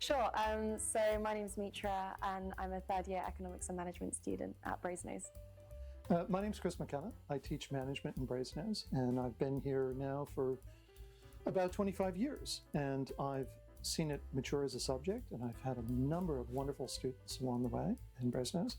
Sure. So my name's Mitra, and I'm a third-year economics and management student at Brasenose. My name's Chris McKenna. I teach management in Brasenose, and I've been here now for about 25 years. And I've seen it mature as a subject, and I've had a number of wonderful students along the way in Brasenose.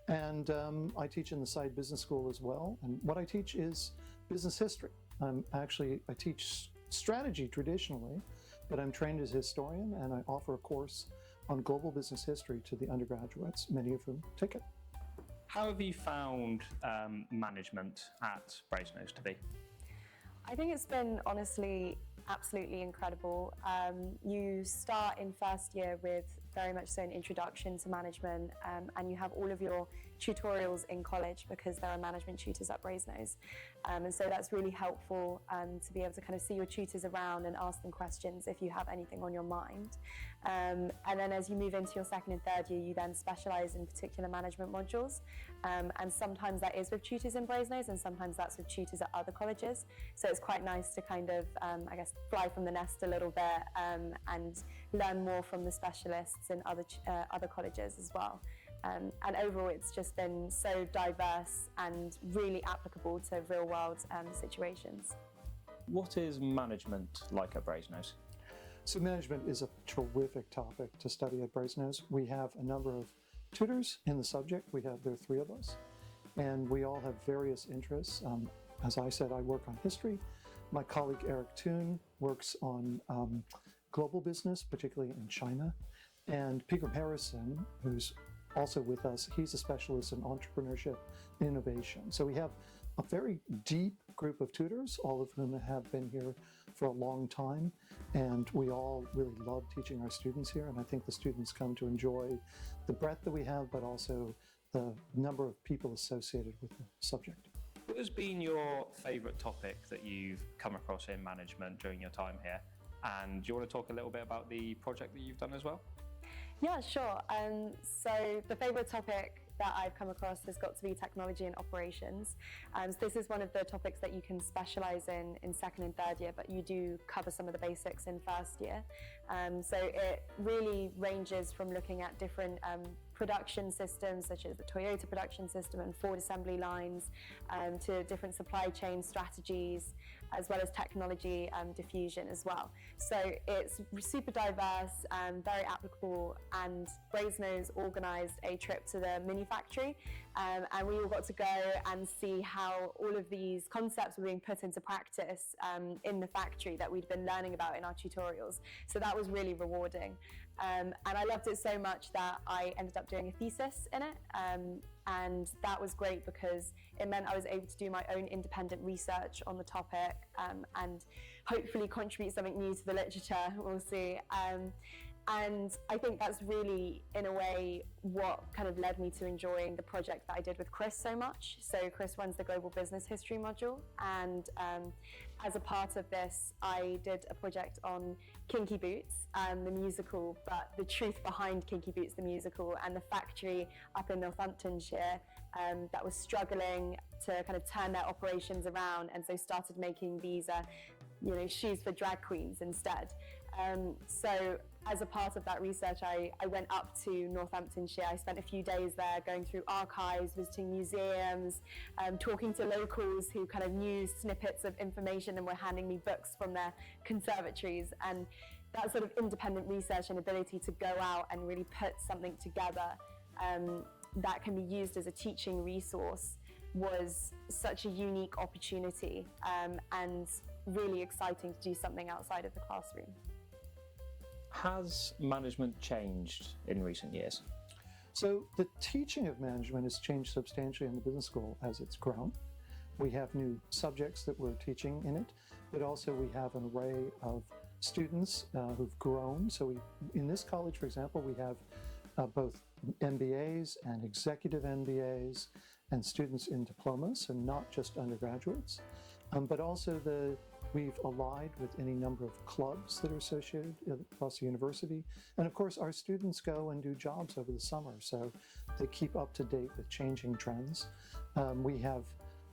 And I teach in the side business school as well. And what I teach is business history. I teach strategy traditionally, but I'm trained as a historian, and I offer a course on global business history to the undergraduates, many of whom take it. How have you found management at Brasenose to be? I think it's been honestly absolutely incredible. You start in first year with very much so an introduction to management, and you have all of your tutorials in college because there are management tutors at Brasenose. And so that's really helpful to be able to kind of see your tutors around and ask them questions if you have anything on your mind. And then as you move into your second and third year, you then specialise in particular management modules. And sometimes that is with tutors in Brasenose, and sometimes that's with tutors at other colleges. So it's quite nice to kind of, fly from the nest a little bit and learn more from the specialists in other colleges as well. And overall, it's just been so diverse and really applicable to real-world situations. What is management like at Brasenose? So management is a terrific topic to study at Brasenose. We have a number of tutors in the subject. There are three of us, and we all have various interests. As I said, I work on history. My colleague Eric Toon works on global business, particularly in China. And Peter Harrison, who's also with us, he's a specialist in entrepreneurship and innovation. So we have a very deep group of tutors, all of whom have been here for a long time. And we all really love teaching our students here. And I think the students come to enjoy the breadth that we have, but also the number of people associated with the subject. What has been your favourite topic that you've come across in management during your time here? And do you want to talk a little bit about the project that you've done as well? Yeah, sure. So the favourite topic that I've come across has got to be technology and operations. So this is one of the topics that you can specialise in second and third year, but you do cover some of the basics in first year. So it really ranges from looking at different production systems such as the Toyota production system and Ford assembly lines, to different supply chain strategies, as well as technology diffusion as well. So it's super diverse, very applicable, and Brasenose organised a trip to the mini factory, and we all got to go and see how all of these concepts were being put into practice in the factory that we'd been learning about in our tutorials. So that was really rewarding, and I loved it so much that I ended up doing a thesis in it, and that was great because it meant I was able to do my own independent research on the topic, and hopefully contribute something new to the literature. We'll see. And I think that's really, in a way, what kind of led me to enjoying the project that I did with Chris so much. So Chris runs the Global Business History module, and as a part of this, I did a project on Kinky Boots, the musical, but the truth behind Kinky Boots, the musical, and the factory up in Northamptonshire that was struggling to kind of turn their operations around, and so started making these shoes for drag queens instead. So as a part of that research, I went up to Northamptonshire. I spent a few days there going through archives, visiting museums, talking to locals who kind of knew snippets of information and were handing me books from their conservatories. And that sort of independent research and ability to go out and really put something together that can be used as a teaching resource was such a unique opportunity, and really exciting to do something outside of the classroom. Has management changed in recent years? So the teaching of management has changed substantially in the business school as it's grown. We have new subjects that we're teaching in it, but also we have an array of students who've grown. So in this college, for example, we have both MBAs and executive MBAs and students in diplomas, so not just undergraduates, but also we've allied with any number of clubs that are associated across the university. And of course, our students go and do jobs over the summer, so they keep up to date with changing trends. We have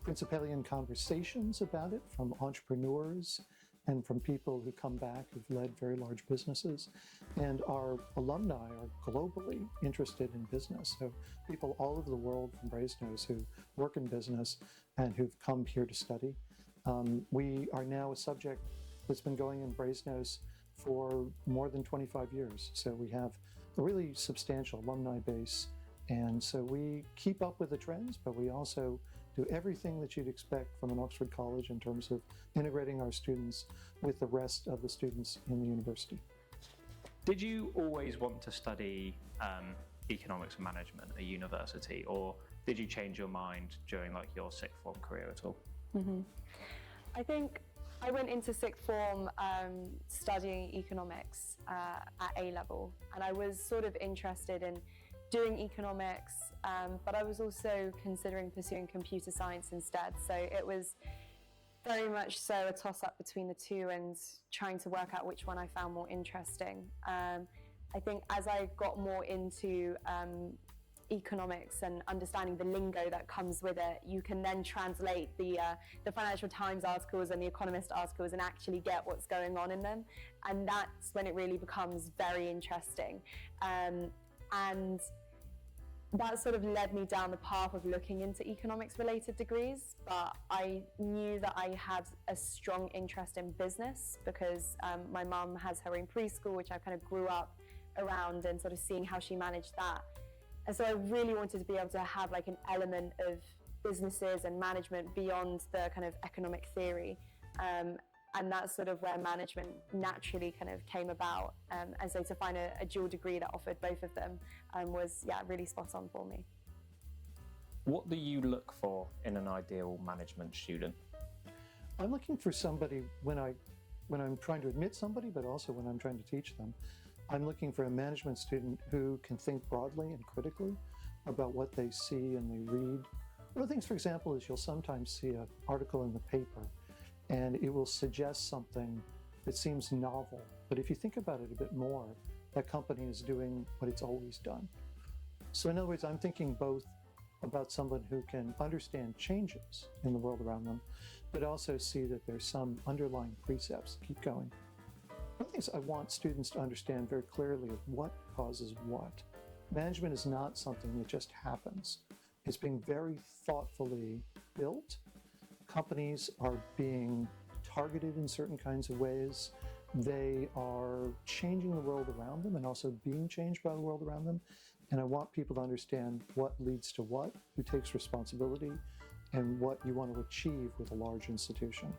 Principalian conversations about it from entrepreneurs and from people who come back who've led very large businesses. And our alumni are globally interested in business. So people all over the world from Brasenose who work in business and who've come here to study. We are now a subject that's been going in Brasenose for more than 25 years. So we have a really substantial alumni base. And so we keep up with the trends, but we also do everything that you'd expect from an Oxford college in terms of integrating our students with the rest of the students in the university. Did you always want to study economics and management at university, or did you change your mind during like your sixth form career at all? I think I went into sixth form studying economics at A level, and I was sort of interested in doing economics, but I was also considering pursuing computer science instead. So it was very much so a toss-up between the two and trying to work out which one I found more interesting. I think as I got more into economics and understanding the lingo that comes with it, you can then translate the Financial Times articles and the Economist articles and actually get what's going on in them. And that's when it really becomes very interesting. And that sort of led me down the path of looking into economics related degrees, but I knew that I had a strong interest in business because my mum has her own preschool, which I kind of grew up around and sort of seeing how she managed that. And so I really wanted to be able to have like an element of businesses and management beyond the kind of economic theory. And that's sort of where management naturally kind of came about. And so to find a dual degree that offered both of them was, really spot on for me. What do you look for in an ideal management student? I'm looking for somebody when I'm trying to admit somebody, but also when I'm trying to teach them. I'm looking for a management student who can think broadly and critically about what they see and they read. One of the things, for example, is you'll sometimes see an article in the paper and it will suggest something that seems novel. But if you think about it a bit more, that company is doing what it's always done. So in other words, I'm thinking both about someone who can understand changes in the world around them, but also see that there's some underlying precepts that keep going. One of the things I want students to understand very clearly is what causes what. Management is not something that just happens. It's being very thoughtfully built. Companies are being targeted in certain kinds of ways. They are changing the world around them and also being changed by the world around them. And I want people to understand what leads to what, who takes responsibility, and what you want to achieve with a large institution.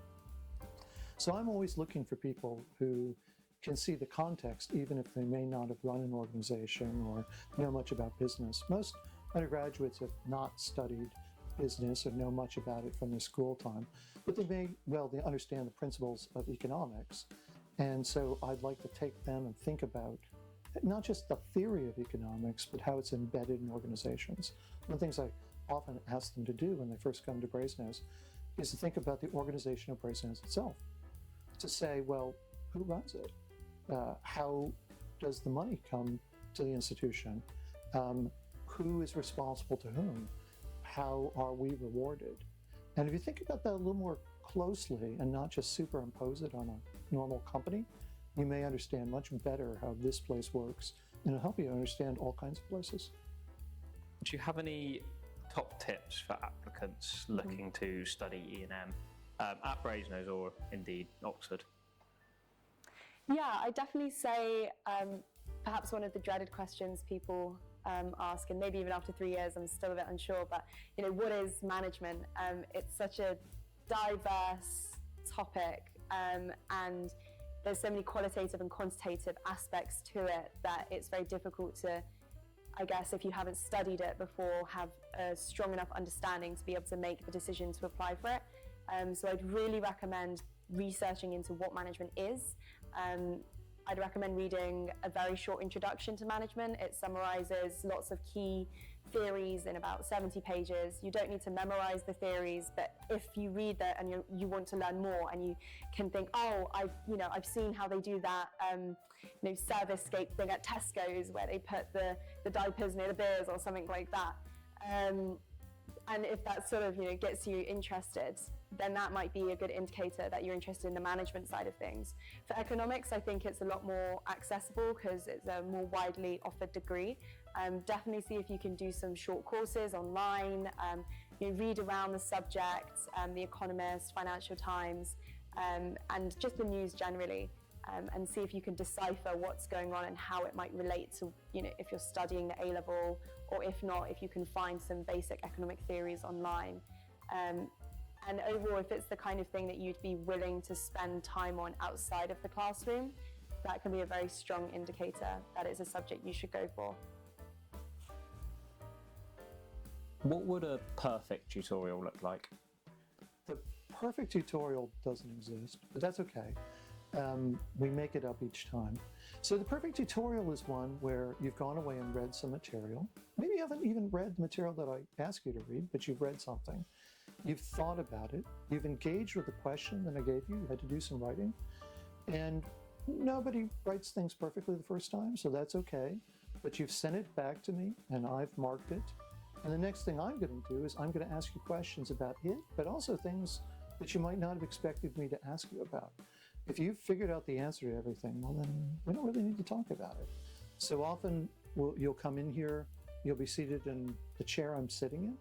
So I'm always looking for people who can see the context, even if they may not have run an organization or know much about business. Most undergraduates have not studied business or know much about it from their school time, but they understand the principles of economics. And so I'd like to take them and think about not just the theory of economics, but how it's embedded in organizations. One of the things I often ask them to do when they first come to Brasenose is to think about the organization of Brasenose itself. To say, well, who runs it? How does the money come to the institution? Who is responsible to whom? How are we rewarded? And if you think about that a little more closely and not just superimpose it on a normal company, you may understand much better how this place works, and it'll help you understand all kinds of places. Do you have any top tips for applicants looking to study E&M at Brasenose or indeed Oxford? Yeah, I definitely say perhaps one of the dreaded questions people ask, and maybe even after 3 years I'm still a bit unsure, but what is management? It's such a diverse topic, and there's so many qualitative and quantitative aspects to it that it's very difficult to, I guess, if you haven't studied it before, have a strong enough understanding to be able to make the decision to apply for it. So I'd really recommend researching into what management is. I'd recommend reading a very short introduction to management. It summarizes lots of key theories in about 70 pages. You don't need to memorize the theories, but if you read that and you want to learn more and you can think, oh, I've seen how they do that service-scape thing at Tesco's where they put the diapers near the beers or something like that. And if that sort of gets you interested, then that might be a good indicator that you're interested in the management side of things. For economics, I think it's a lot more accessible because it's a more widely offered degree. Definitely see if you can do some short courses online, read around the subject, The Economist, Financial Times, and just the news generally, and see if you can decipher what's going on and how it might relate to, if you're studying the A-level, or if not, if you can find some basic economic theories online. And overall, if it's the kind of thing that you'd be willing to spend time on outside of the classroom, that can be a very strong indicator that it's a subject you should go for. What would a perfect tutorial look like? The perfect tutorial doesn't exist, but that's okay. We make it up each time. So the perfect tutorial is one where you've gone away and read some material. Maybe you haven't even read the material that I asked you to read, but you've read something. You've thought about it. You've engaged with the question that I gave you. You had to do some writing. And nobody writes things perfectly the first time, so that's okay. But you've sent it back to me, and I've marked it. And the next thing I'm going to do is I'm going to ask you questions about it, but also things that you might not have expected me to ask you about. If you've figured out the answer to everything, well, then we don't really need to talk about it. So often you'll come in here, you'll be seated in the chair I'm sitting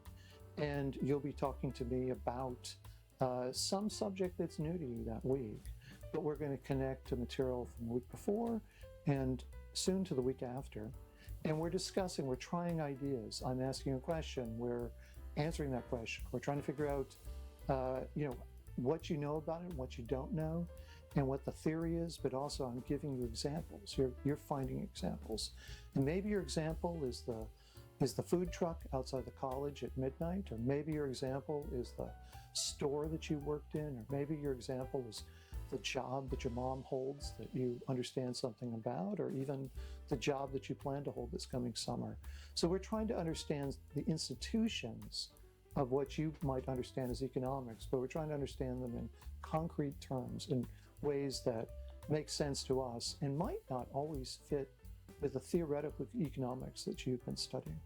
in, and you'll be talking to me about some subject that's new to you that week. But we're going to connect to material from the week before and soon to the week after. And we're discussing, we're trying ideas. I'm asking a question, we're answering that question. We're trying to figure out, what you know about it and what you don't know, and what the theory is, but also I'm giving you examples. You're finding examples. And maybe your example is the food truck outside the college at midnight, or maybe your example is the store that you worked in, or maybe your example is the job that your mom holds that you understand something about, or even the job that you plan to hold this coming summer. So we're trying to understand the institutions of what you might understand as economics, but we're trying to understand them in concrete terms, in ways that make sense to us and might not always fit with the theoretical economics that you've been studying.